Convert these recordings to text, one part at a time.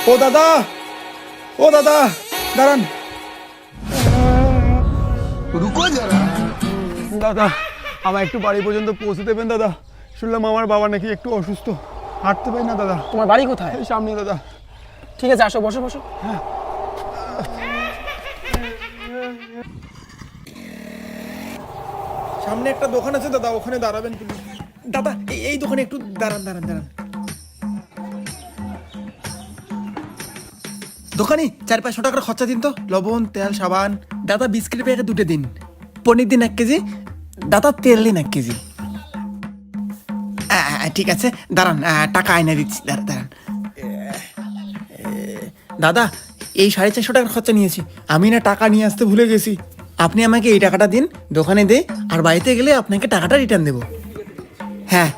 ও দাদা, ও দাদা, দাঁড়ান। রুকো যারা। দাদা, আমার একটু বাড়ি পর্যন্ত পৌঁছে দেবেন দাদা। শুনলাম আমার বাবা নাকি একটু অসুস্থ, হাঁটতে পারি না দাদা। তোমার বাড়ি কোথায়? এই সামনে দাদা। ঠিক আছে, আসো, বসো বসো। হ্যাঁ, সামনে একটা দোকান আছে দাদা, ওখানে দাঁড়াবেন প্লিজ। দাদা, এই দোকানে একটু দাঁড়ান দাঁড়ান দাঁড়ান। দোকানি 400-500 টাকার খরচা দিন তো। লবণ, তেল, সাবান। দাদা বিস্কিটের প্যাকেট 2 দিন, পনির দিন 1 কেজি, দাদা তেল দিন 1 কেজি। ঠিক আছে, দাঁড়ান, টাকা আইনা দিচ্ছি, দাঁড়ান। দাদা, এই 450 টাকার খরচা নিয়েছি। আমি না টাকা নিয়ে আসতে ভুলে গেছি। আপনি আমাকে এই টাকাটা দিন, দোকানে দে, আর বাড়িতে গেলে আপনাকে টাকাটা রিটার্ন দেবো। হ্যাঁ,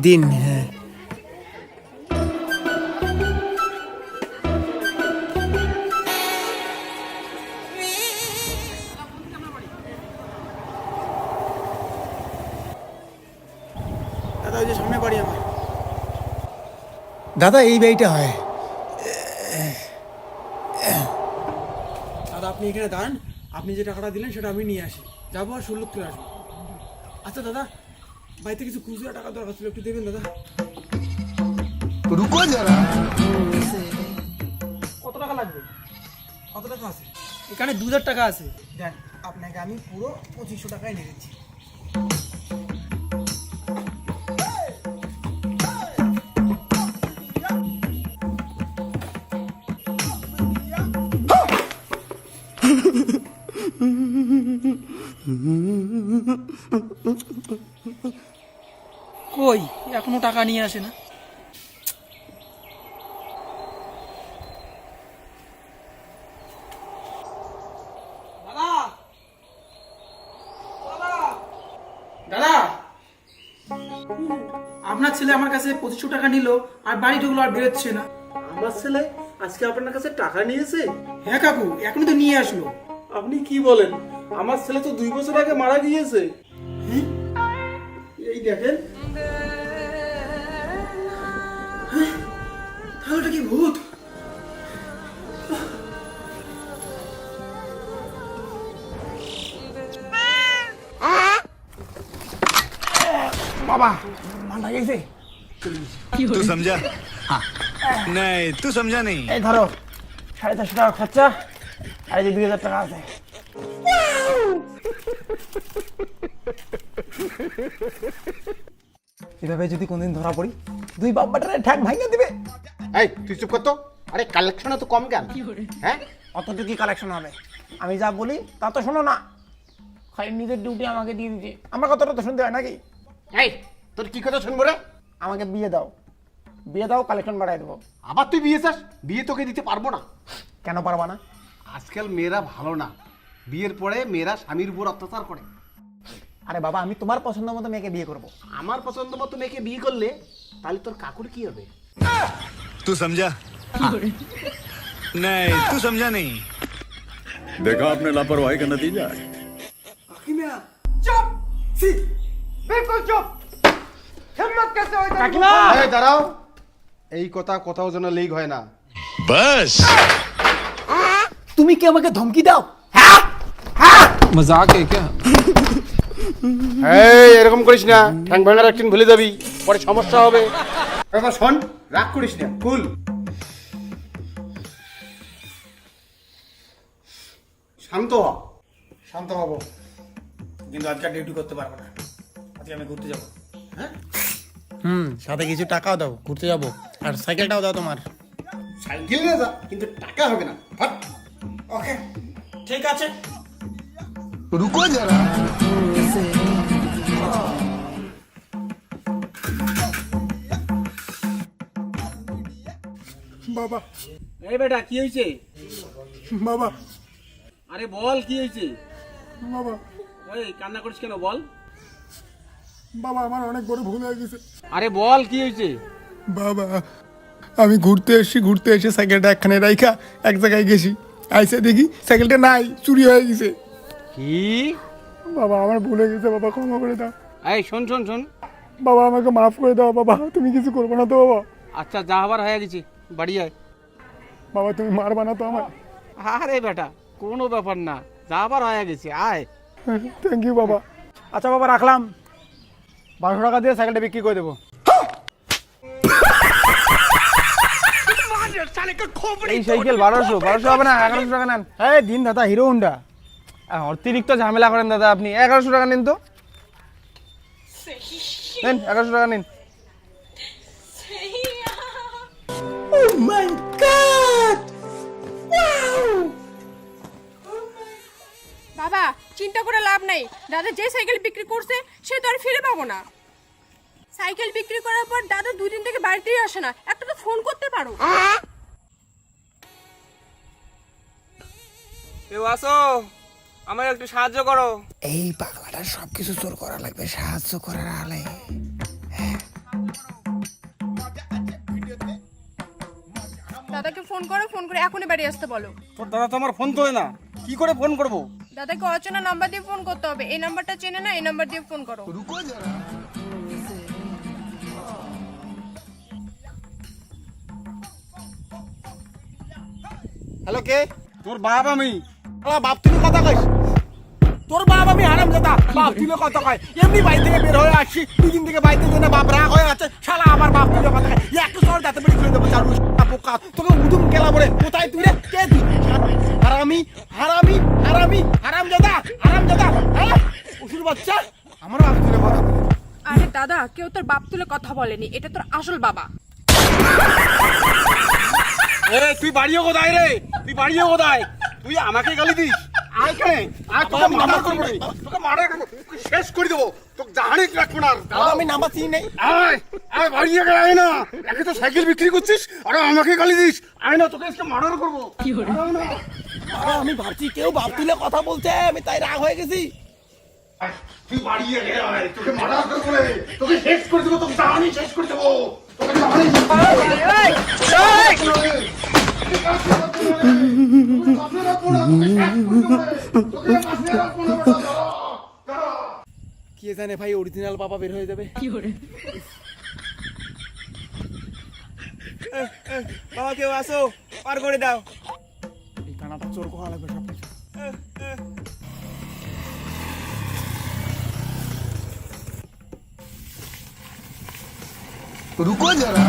দিন। হ্যাঁ, দাদা ওই যে সামনে বাড়ি আমার। দাদা এই বাড়িটা হয়। দাদা আপনি এখানে দাঁড়ান, আপনি যে টাকাটা দিলেন সেটা আমি নিয়ে আসি, যাবো আর সুল্লুক করে আসবো। আচ্ছা দাদা, বাড়িতে কিছু খুচরা টাকা দরকার ছিল, একটু দেবেন দাদা। রুকো যারা। কত টাকা লাগবে? কত টাকা আছে? এখানে 2000 টাকা আছে। দেন, আপনাকে আমি পুরো 2500 টাকায় নিয়ে দিচ্ছি। কই, এখনো টাকা নিয়ে আসে না। দাদা, আপনার ছেলে আমার কাছে 2500 টাকা নিল, আর বাড়ি ঢুকলো, আর বেরোচ্ছে না। আমার ছেলে আজকে আপনার কাছে টাকা নিয়েছে? হ্যাঁ কাকু, এখনই তো নিয়ে আসলো। আপনি কি বলেন? আমার ছেলে তো 2 বছর আগে মারা গিয়েছে। এই দেখেন। তাহলে ওটা কি ভূত? বাবা, মাথা গেছে। तू समझा? हाँ। नहीं, तू समझा नहीं। এই ধরো 450 টাকা খরচা, আর এই যে 2000 টাকা আছে। এভাবে যদি কোনদিন ধরা পড়ি, 2 বাম্বাটারে ঠ্যাক ভাঙিয়ে দিবে। এই তুই চুপ কর তো। আরে কালেকশন তো কম কেন? হ্যাঁ, অতটুকুই কালেকশন হবে। আমি যা বলি তা তো শোনো না, খালি নিজের ডিউটি আমাকে দিয়ে দিচ্ছে। আমার কথাটা তো শুনতে হয় নাকি? এই তোর কি কথা শুনবো রে? আমাকে বিয়ে দাও, বিয়ে দাও, কালেকশন বাড়াই দেবো। আবার তুই বিয়ে চাস? বিয়ে তোকে দিতে পারবো না। কেন পারবা না? আজকাল মেয়েরা ভালো না, বিয়ের পরে মেয়েরা স্বামীর উপর অত্যাচার করে। আরে বাবা, আমি তোমার পছন্দ মতো মেয়েকে বিয়ে করবো। আমার পছন্দ মতো মেয়েকে বিয়ে করলে তাহলে তোর কাকুর কি হবে? तू समझा? हाँ। नहीं, तू समझा नहीं। देखा आपने लापरवाही का नतीजा है। চুপ! ছি! বিলকুল চুপ! হিম্মত कैसे হয় কাকিমা? এই দাঁড়াও, এই কথা কোথাও যেন লিক হয় না। बस। তুমি কি আমাকে ধমকি দাও? মজাক है क्या? এই এরকম করিস না, ঠ্যাং ভাঙার একদিন ভুলে যাবি, পরে সমস্যা হবে। এবার শোন, রাগ করিস না, কুল। শান্ত হ। শান্ত হবো, কিন্তু আজকে ডিউটি করতে পারবো না। আজকে আমি ঘুরতে যাবো। হ্যাঁ, সাথে কিছু টাকাও দাও, ঘুরতে যাবো। আর সাইকেলটাও দাও তোমার। সাইকেল নিয়ে যা, কিন্তু টাকা হবে না। ফাট। ওকে, ঠিক আছে। রুকো যারা। বাবা, এই বেটা কি হয়েছে? বাবা, আরে বল কি হয়েছে? বাবা, এই কান্না করিস কেন, বল। বাবা, আমার অনেক বড় ভুল হয়ে গেছে। আরে বল কি হয়েছে? বাবা, আমি ঘুরতে এসে সাইকেলটা একখানে রাইখা এক জায়গায় গেছি, আইসে দেখি সাইকেলটা নাই, চুরি হয়ে গেছে। কি? বাবা, আমার ভুল হয়ে গেছে, বাবা ক্ষমা করে দাও। এই শোন শোন শোন, বাবা, আমাকে মাফ করে দাও বাবা, তুমি কিছু করবো না তো বাবা? আচ্ছা যা হবার হয়ে গেছে, বাড়ি আয়। বাবা তুমি মারবা না তো আমার? আরে বেটা কোনো ব্যাপার না, যাবার হয়ে গেছে, আয়। থ্যাংক ইউ বাবা। আচ্ছা বাবা রাখলাম, 1200 টাকা দিয়ে সাইকেলটা বিক্রি করে দেবো। এই সাইকেল 1200 হবে না, 1100 টাকা নেন। এই দিন দাদা, হিরো হোন্ডা। অতিরিক্ত ঝামেলা করেন দাদা আপনি, 1100 টাকা নিন তো, নেন 1100 টাকা নিন। বাবা চিন্তা করে লাভ নাই, দাদা যে সাইকেল বিক্রি করছে সে তো আর ফিরে পাবো না। সাইকেল বিক্রি করার পর দাদা 2 দিন থেকে বাড়িতেই আসে না, একটা তো ফোন করতে পারো। কেউ আসো, আমাকে একটু সাহায্য করো। এই পাগলাটার সবকিছু চোর করা লাগবে, সাহায্য করার আলে। দাদাকে ফোন করো, ফোন করে এখনই বাড়ি আসতে বলো। তোর দাদা তো আমার ফোন তোলে না, কি করে ফোন করবো? দাদাকে অচেনা নাম্বার দিয়ে ফোন করতে হবে, এই নাম্বারটা চেনে না, এই নাম্বার দিয়ে ফোন করো। হ্যালো, কে? তোর বাপ আমি। বাপ তুলে কথা কইস? তোর বাপ আমি হারামজাদা, বাপ তুলে কথা কয়? এমনি বাড়ি থেকে বের হয়ে আসছি, 2 দিন থেকে বাড়িতে যেন বাপ রাগ হয়ে আছে, শালা আমার বাপ তুলে কথা কয়। একটু সর যাতে বেরিয়ে ফেলে দেবো, চালু পোকা তোকে উদুম কেলা বলে। কোথায় তুই রে? কে তুই? হারামি হারামি হারামি হারামজাদা হারামজাদা, হ্যাঁ উসুর বাচ্চা, আমার বাপ তুলে কথা বলে। আরে দাদা, কেউ তোর বাপ তুলে কথা বলেনি, এটা তোর আসল বাবা। তুই বাড়িও কোথায় রে? তুই বাড়িও কোথায়? তুই আমাকে গালি দিস? আয় কেন? আয়, তোকে মার্ডার করবো রে, তোকে মার্ডার করবো, তোকে শেষ করে দেবো, তোকে জাহানে রাখবো না। আমি নাম্বার চিনি নেই। আয় আয়, বাড়িয়ে গেলে আয় না, একে তো সাইকেল বিক্রি করছিস আর আমাকে গালি দিস। আয় না, তোকে আজকে মার্ডার করবো। আমি ভাবছি কেউ বাপ তুলে কথা বলছে, আমি তাই রাগ হয়ে গেছি। তুই বাড়িয়ে গেলে আয়, তোকে মার্ডার করবো রে, তোকে শেষ করে দেবো, তোকে জাহানে শেষ করে দেবো, তোকে জাহানে শেষ করে দেবো। কে জানে ভাই, অরিজিনাল বাবা বের হয়ে যাবে। বাবা কেউ আসো, পার করে দাও। এই কানাটা চোর কোহা লাগবে সব কিছু। रुको जरा